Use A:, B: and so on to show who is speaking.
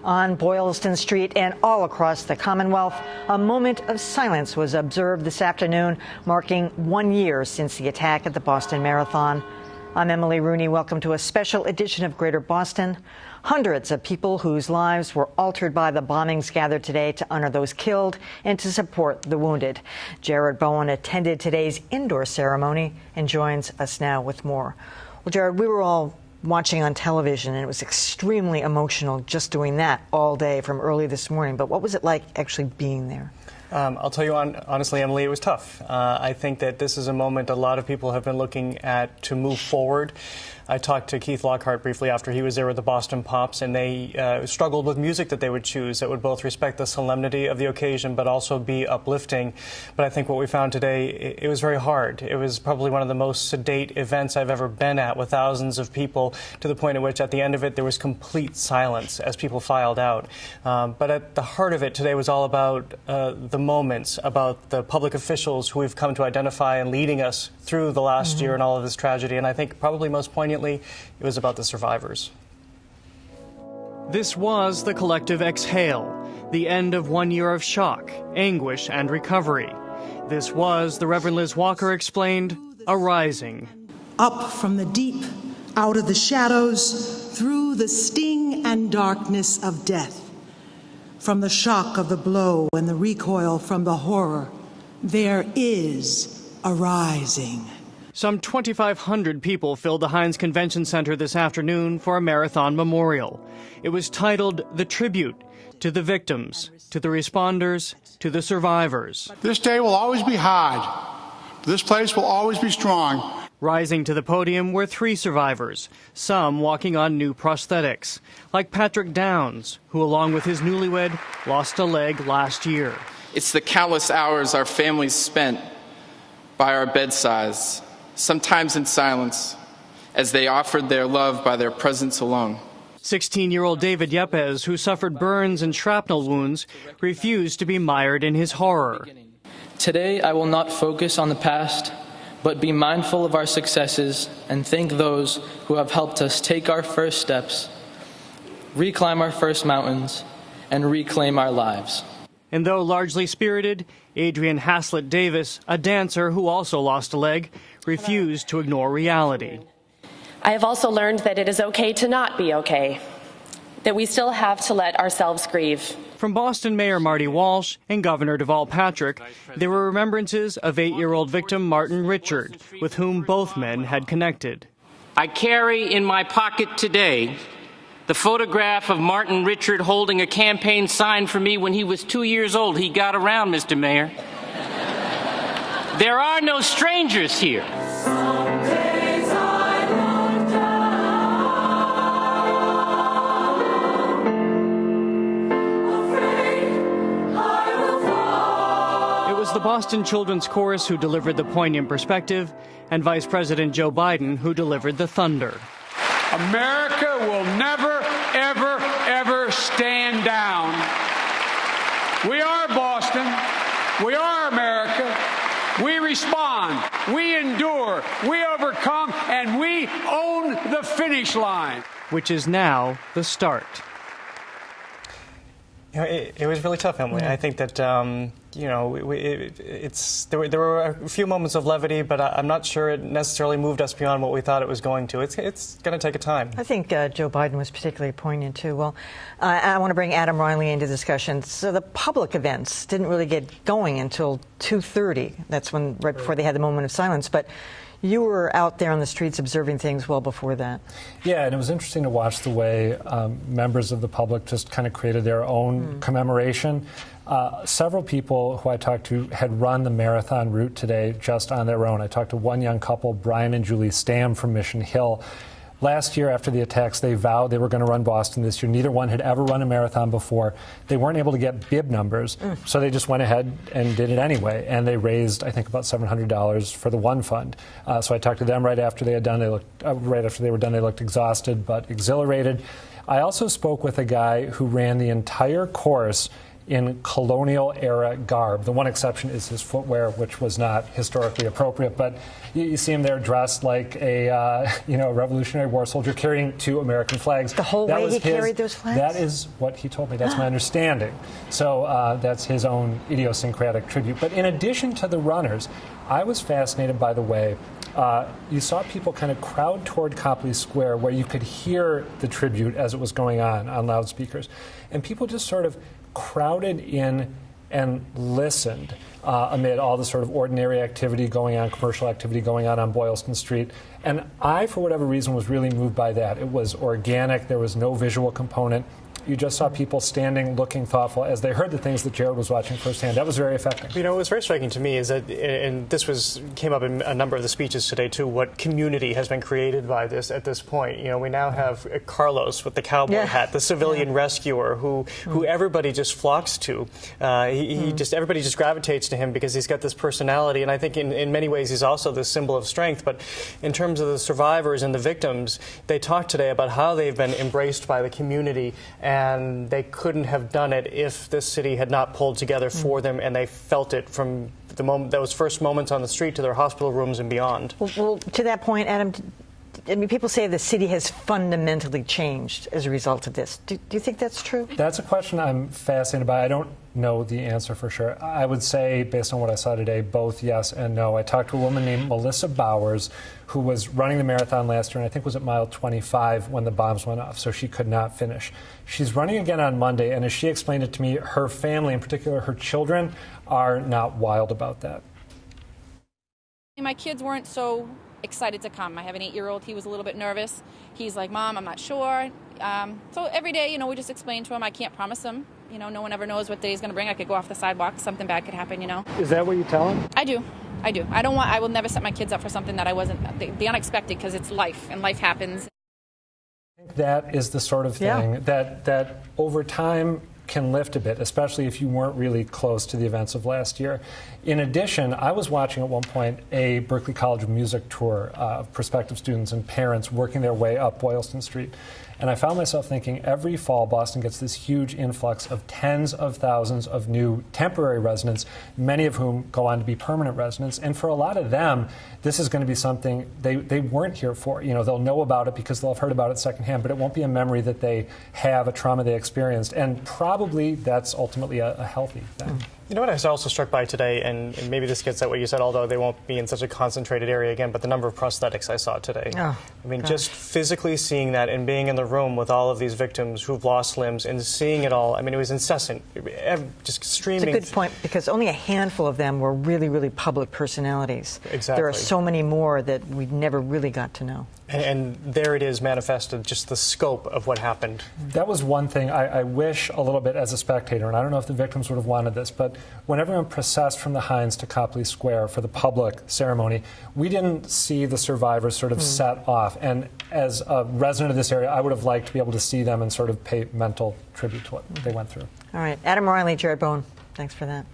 A: On Boylston Street and all across the Commonwealth, a moment of silence was observed this afternoon, marking 1 year since the attack at the Boston Marathon. I'm Emily Rooney. Welcome to a special edition of Greater Boston. Hundreds of people whose lives were altered by the bombings gathered today to honor those killed and to support the wounded. Jared Bowen attended today's indoor ceremony and joins us now with more. Well, Jared, we were all watching on television, and it was extremely emotional just doing that all day from early this morning. But what was it like actually being there?
B: I'll tell you honestly, Emily, it was tough. I think that this is a moment a lot of people have been looking at to move forward. I talked to Keith Lockhart briefly after he was there with the Boston Pops, and they struggled with music that they would choose that would both respect the solemnity of the occasion but also be uplifting. But I think what we found today, it was very hard. It was probably one of the most sedate events I've ever been at, with thousands of people, to the point at which at the end of it there was complete silence as people filed out. But at the heart of it today was all about the moments, about the public officials who we've come to identify and leading us through the last year and all of this tragedy. And I think probably most poignantly, it was about the survivors.
C: This was the collective exhale, the end of 1 year of shock, anguish, and recovery. This was, the Reverend Liz Walker explained, a rising.
D: Up from the deep, out of the shadows, through the sting and darkness of death. From the shock of the blow and the recoil from the horror, there is a rising.
C: Some 2,500 people filled the Heinz Convention Center this afternoon for a marathon memorial. It was titled The Tribute to the Victims, to the Responders, to the Survivors.
E: This day will always be hard. This place will always be strong.
C: Rising to the podium were 3 survivors, some walking on new prosthetics, like Patrick Downs, who, along with his newlywed, lost a leg last year.
F: It's the countless hours our families spent by our bedsides, sometimes in silence, as they offered their love by their presence alone.
C: 16-year-old David Yepes, who suffered burns and shrapnel wounds, refused to be mired in his horror.
G: Today, I will not focus on the past, but be mindful of our successes and thank those who have helped us take our first steps, reclimb our first mountains, and reclaim our lives.
C: And though largely spirited, Adrian Haslett Davis, a dancer who also lost a leg, refused to ignore reality.
H: I have also learned that it is okay to not be okay, that we still have to let ourselves grieve.
C: From Boston Mayor Marty Walsh and Governor Deval Patrick, there were remembrances of 8-year-old victim Martin Richard, with whom both men had connected.
I: I carry in my pocket today the photograph of Martin Richard holding a campaign sign for me when he was 2 years old. He got around, Mr. Mayor. There are no strangers here.
C: It was the Boston Children's Chorus who delivered the poignant perspective, and Vice President Joe Biden who delivered the thunder.
J: America will never, ever, ever stand down. We are Boston. We are America. We respond. We endure. We overcome. And we own the finish line.
C: Which is now the start.
B: You know, it was really tough, Emily. I think that, you know, there were a few moments of levity, but I'm not sure it necessarily moved us beyond what we thought it was going to. It's going to take a time.
A: I think Joe Biden was particularly poignant, too. Well, I want to bring Adam Reilly into discussion. So the public events didn't really get going until 2:30. That's when, right before they had the moment of silence. But you were out there on the streets observing things well before that.
K: Yeah, and it was interesting to watch the way members of the public just kind of created their own commemoration. Several people who I talked to had run the marathon route today just on their own. I talked to one young couple, Brian and Julie Stam from Mission Hill. Last year, after the attacks, they vowed they were going to run Boston this year. Neither one had ever run a marathon before. They weren't able to get bib numbers, so they just went ahead and did it anyway. And they raised, I think, about $700 for the One Fund. So I talked to them right after they had done. Right after they were done, they looked exhausted but exhilarated. I also spoke with a guy who ran the entire course in colonial-era garb. The one exception is his footwear, which was not historically appropriate, but you see him there dressed like a Revolutionary War soldier carrying 2 American flags.
A: The whole way he carried those flags?
K: That is what he told me. That's my understanding. So that's his own idiosyncratic tribute. But in addition to the runners, I was fascinated by the way you saw people kind of crowd toward Copley Square where you could hear the tribute as it was going on loudspeakers. And people just sort of crowded in and listened amid all the sort of ordinary activity going on, commercial activity going on Boylston Street. And I, for whatever reason, was really moved by that. It was organic. There was no visual component. You just saw people standing, looking thoughtful as they heard the things that Jared was watching firsthand. That was very effective.
B: You know, what's very striking to me is that, and this came up in a number of the speeches today too, what community has been created by this at this point. You know, we now have Carlos with the cowboy hat, the civilian rescuer, who everybody just flocks to. Everybody just gravitates to him because he's got this personality, and I think in many ways he's also this symbol of strength. But in terms of the survivors and the victims, they talked today about how they've been embraced by the community. And they couldn't have done it if this city had not pulled together for them, and they felt it from the moment, those first moments on the street to their hospital rooms and beyond.
A: Well, to that point, Adam, I mean, people say the city has fundamentally changed as a result of this. Do you think that's true?
K: That's a question I'm fascinated by. I don't know the answer for sure. I would say, based on what I saw today, both yes and no. I talked to a woman named Melissa Bowers, who was running the marathon last year, and I think was at mile 25 when the bombs went off, so she could not finish. She's running again on Monday, and as she explained it to me, her family, in particular her children, are not wild about that.
L: My kids weren't so excited to come. I have an 8-year-old. He was a little bit nervous. He's like, Mom, I'm not sure. So every day, we just explain to him, I can't promise him. No one ever knows what day he's going to bring. I could go off the sidewalk. Something bad could happen,
K: Is that what you tell him?
L: I do. I will never set my kids up for something that I wasn't, the unexpected, because it's life, and life happens.
K: I think that is the sort of thing that over time can lift a bit, especially if you weren't really close to the events of last year. In addition, I was watching at one point a Berklee College of Music tour of prospective students and parents working their way up Boylston Street. And I found myself thinking every fall Boston gets this huge influx of tens of thousands of new temporary residents, many of whom go on to be permanent residents. And for a lot of them, this is going to be something they weren't here for. They'll know about it because they'll have heard about it secondhand, but it won't be a memory that they have, a trauma they experienced. And probably that's ultimately a healthy thing.
B: You know what I was also struck by today, and maybe this gets at what you said, although they won't be in such a concentrated area again, but the number of prosthetics I saw today.
A: Oh,
B: I mean, just physically seeing that and being in the room with all of these victims who've lost limbs and seeing it all, I mean, it was incessant, just streaming.
A: It's a good point, because only a handful of them were really, really public personalities.
B: Exactly.
A: There are so many more that we never really got to know.
B: And there it is manifested, just the scope of what happened.
K: That was one thing I wish a little bit as a spectator, and I don't know if the victims would have wanted this, but when everyone processed from the Hines to Copley Square for the public ceremony, we didn't see the survivors sort of set off. And as a resident of this area, I would have liked to be able to see them and sort of pay mental tribute to what they went through.
A: All right. Adam Reilly, Jared Bowen, thanks for that.